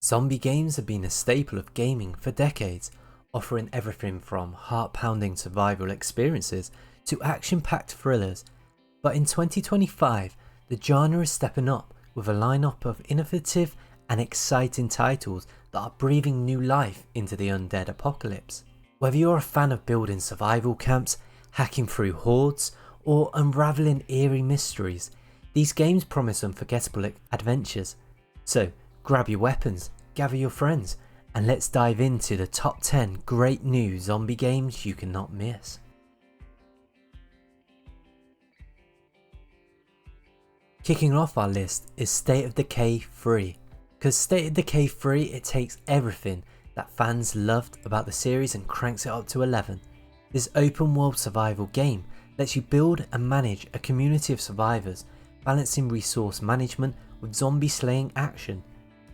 Zombie games have been a staple of gaming for decades, offering everything from heart-pounding survival experiences to action-packed thrillers. But in 2025, the genre is stepping up with a lineup of innovative and exciting titles that are breathing new life into the undead apocalypse. Whether you're a fan of building survival camps, hacking through hordes, or unraveling eerie mysteries, these games promise unforgettable adventures. So grab your weapons, gather your friends, and let's dive into the top 10 great new zombie games you cannot miss. Kicking off our list is State of Decay 3. Because State of Decay 3, it takes everything that fans loved about the series and cranks it up to 11. This open world survival game lets you build and manage a community of survivors, balancing resource management with zombie slaying action.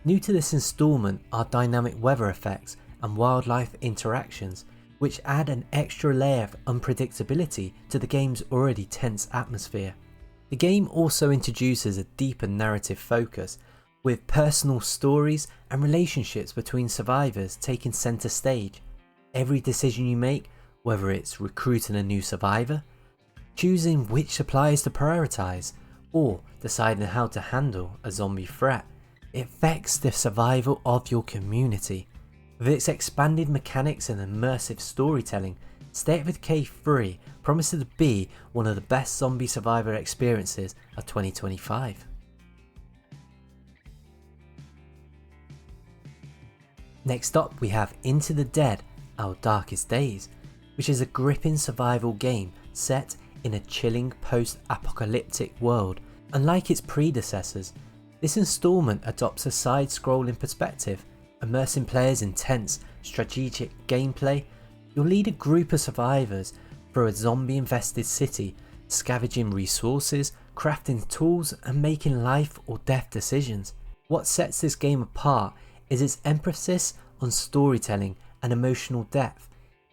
New to this installment are dynamic weather effects and wildlife interactions, which add an extra layer of unpredictability to the game's already tense atmosphere. The game also introduces a deeper narrative focus, with personal stories and relationships between survivors taking centre stage. Every decision you make, whether it's recruiting a new survivor, choosing which suppliers to prioritise, or deciding how to handle a zombie threat, it affects the survival of your community. With its expanded mechanics and immersive storytelling, State of Decay 3 promises to be one of the best zombie survivor experiences of 2025. Next up we have Into the Dead, Our Darkest Days, which is a gripping survival game set in a chilling post-apocalyptic world. Unlike its predecessors, this installment adopts a side-scrolling perspective, immersing players in tense, strategic gameplay. You'll lead a group of survivors through a zombie-infested city, scavenging resources, crafting tools, and making life or death decisions. What sets this game apart is its emphasis on storytelling and emotional depth.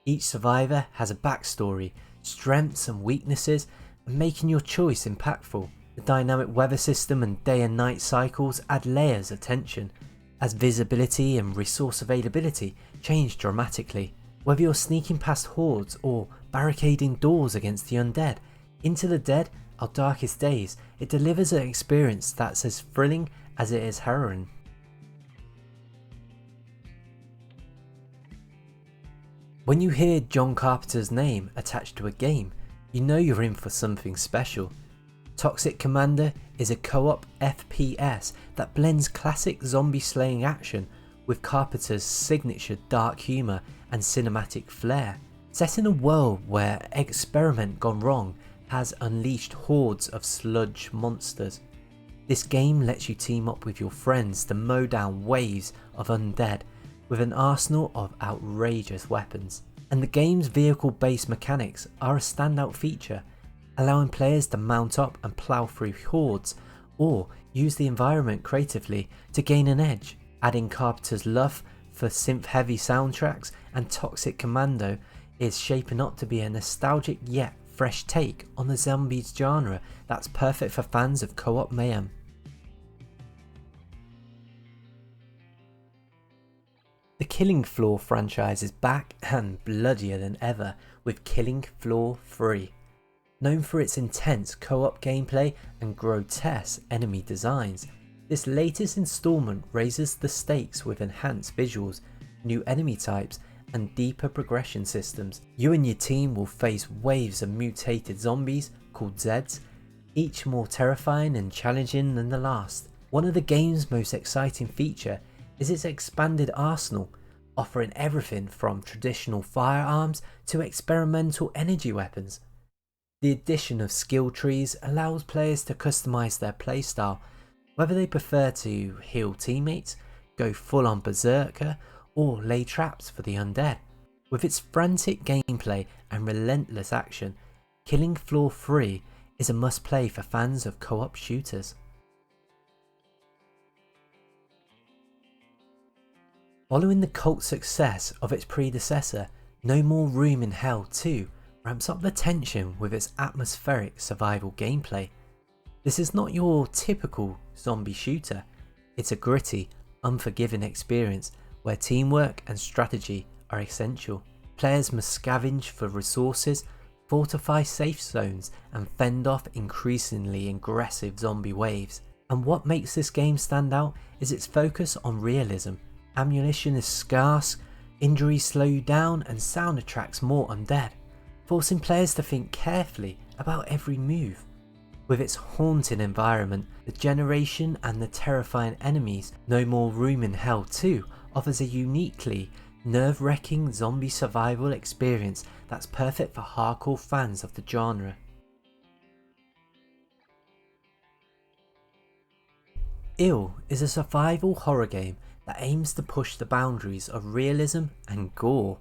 Each survivor has a backstory, strengths and weaknesses, and making your choice impactful. The dynamic weather system and day and night cycles add layers of tension, as visibility and resource availability change dramatically. Whether you're sneaking past hordes or barricading doors against the undead, Into the Dead, Our Darkest Days, it delivers an experience that's as thrilling as it is harrowing. When you hear John Carpenter's name attached to a game, you know you're in for something special. Toxic Commando is a co-op FPS that blends classic zombie slaying action with Carpenter's signature dark humour and cinematic flair. Set in a world where experiment gone wrong has unleashed hordes of sludge monsters. This game lets you team up with your friends to mow down waves of undead with an arsenal of outrageous weapons. And the game's vehicle-based mechanics are a standout feature, allowing players to mount up and plough through hordes, or use the environment creatively to gain an edge. Adding Carpenter's love for synth-heavy soundtracks, and Toxic Commando is shaping up to be a nostalgic yet fresh take on the zombies genre that's perfect for fans of co-op mayhem. The Killing Floor franchise is back and bloodier than ever with Killing Floor 3. Known for its intense co-op gameplay and grotesque enemy designs, this latest installment raises the stakes with enhanced visuals, new enemy types, and deeper progression systems. You and your team will face waves of mutated zombies called Zeds, each more terrifying and challenging than the last. One of the game's most exciting features is its expanded arsenal, offering everything from traditional firearms to experimental energy weapons. The addition of skill trees allows players to customize their playstyle, whether they prefer to heal teammates, go full on berserker, or lay traps for the undead. With its frantic gameplay and relentless action, Killing Floor 3 is a must play for fans of co-op shooters. Following the cult success of its predecessor, No More Room in Hell 2 ramps up the tension with its atmospheric survival gameplay. This is not your typical zombie shooter, it's a gritty, unforgiving experience where teamwork and strategy are essential. Players must scavenge for resources, fortify safe zones, and fend off increasingly aggressive zombie waves. And what makes this game stand out is its focus on realism. Ammunition is scarce, injuries slow you down, and sound attracts more undead, forcing players to think carefully about every move. With its haunting environment, the generation and the terrifying enemies, No More Room in Hell 2 offers a uniquely nerve-wracking zombie survival experience that's perfect for hardcore fans of the genre. Ill is a survival horror game that aims to push the boundaries of realism and gore.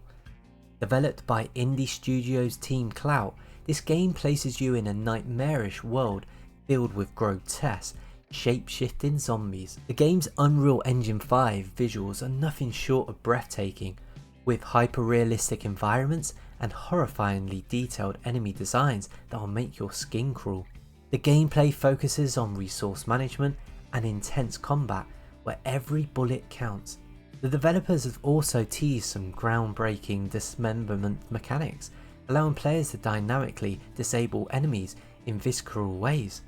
Developed by indie studios Team Clout, this game places you in a nightmarish world filled with grotesque, shape-shifting zombies. The game's Unreal Engine 5 visuals are nothing short of breathtaking, with hyper-realistic environments and horrifyingly detailed enemy designs that will make your skin crawl. The gameplay focuses on resource management and intense combat where every bullet counts. The developers have also teased some groundbreaking dismemberment mechanics, allowing players to dynamically disable enemies in visceral ways.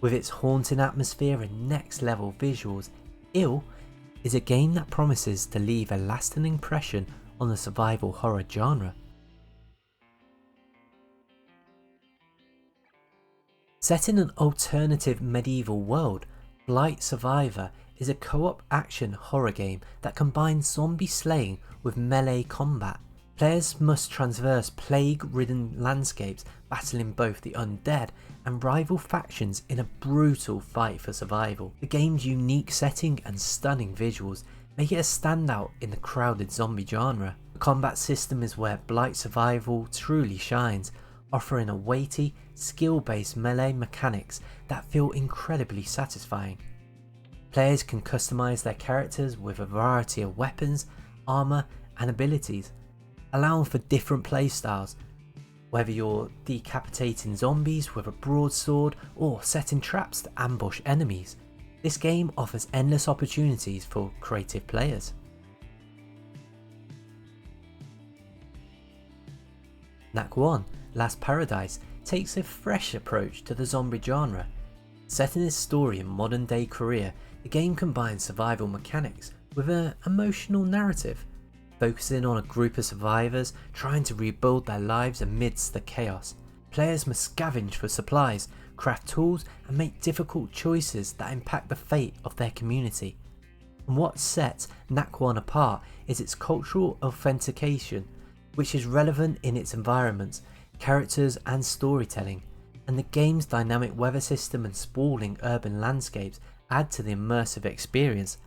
With its haunting atmosphere and next level visuals, Ill is a game that promises to leave a lasting impression on the survival horror genre. Set in an alternative medieval world, Blight Survivor is a co-op action horror game that combines zombie slaying with melee combat. Players must traverse plague-ridden landscapes, battling both the undead and rival factions in a brutal fight for survival. The game's unique setting and stunning visuals make it a standout in the crowded zombie genre. The combat system is where Blight Survival truly shines, offering a weighty, skill-based melee mechanics that feel incredibly satisfying. Players can customize their characters with a variety of weapons, armor, and abilities, allowing for different playstyles, whether you're decapitating zombies with a broadsword or setting traps to ambush enemies. This game offers endless opportunities for creative players. Nakwon, Last Paradise takes a fresh approach to the zombie genre. Set in its story in modern day Korea, the game combines survival mechanics with an emotional narrative, focusing on a group of survivors trying to rebuild their lives amidst the chaos. Players must scavenge for supplies, craft tools, and make difficult choices that impact the fate of their community. And what sets Nakwon apart is its cultural authentication, which is relevant in its environments, characters, and storytelling. And the game's dynamic weather system and sprawling urban landscapes add to the immersive experience.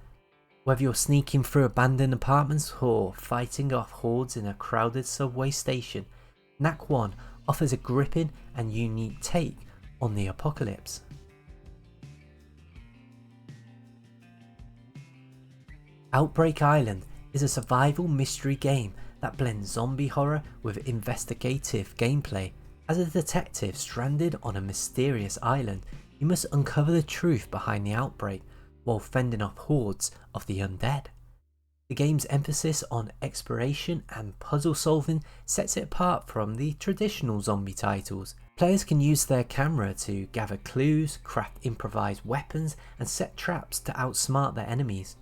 Whether you're sneaking through abandoned apartments or fighting off hordes in a crowded subway station, Nakwon offers a gripping and unique take on the apocalypse. Outbreak Island is a survival mystery game that blends zombie horror with investigative gameplay. As a detective stranded on a mysterious island, you must uncover the truth behind the outbreak while fending off hordes of the undead. The game's emphasis on exploration and puzzle solving sets it apart from the traditional zombie titles. Players can use their camera to gather clues, craft improvised weapons, and set traps to outsmart their enemies.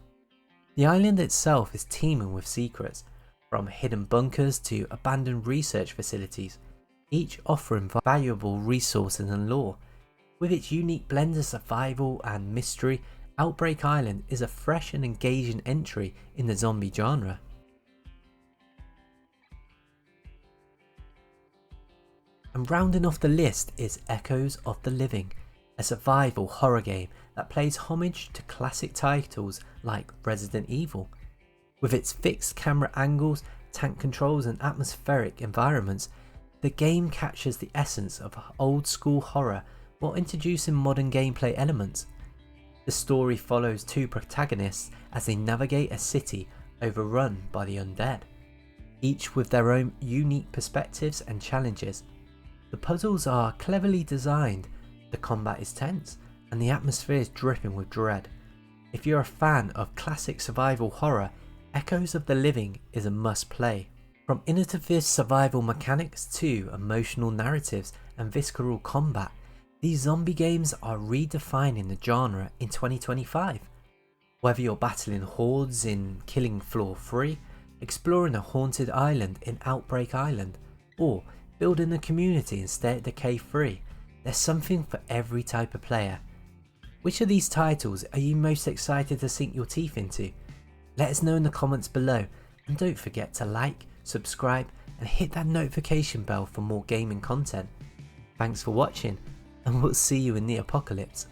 The island itself is teeming with secrets, from hidden bunkers to abandoned research facilities, each offering valuable resources and lore. With its unique blend of survival and mystery, Outbreak Island is a fresh and engaging entry in the zombie genre. And rounding off the list is Echoes of the Living, a survival horror game that pays homage to classic titles like Resident Evil. With its fixed camera angles, tank controls, and atmospheric environments, the game captures the essence of old school horror while introducing modern gameplay elements. The story follows two protagonists as they navigate a city overrun by the undead, each with their own unique perspectives and challenges. The puzzles are cleverly designed, the combat is tense, and the atmosphere is dripping with dread. If you're a fan of classic survival horror, Echoes of the Living is a must play. From innovative survival mechanics to emotional narratives and visceral combat, these zombie games are redefining the genre in 2025. Whether you're battling hordes in Killing Floor 3, exploring a haunted island in Outbreak Island, or building a community in State of Decay 3, there's something for every type of player. Which of these titles are you most excited to sink your teeth into? Let us know in the comments below, and don't forget to like, subscribe and hit that notification bell for more gaming content. Thanks for watching, and we'll see you in the apocalypse.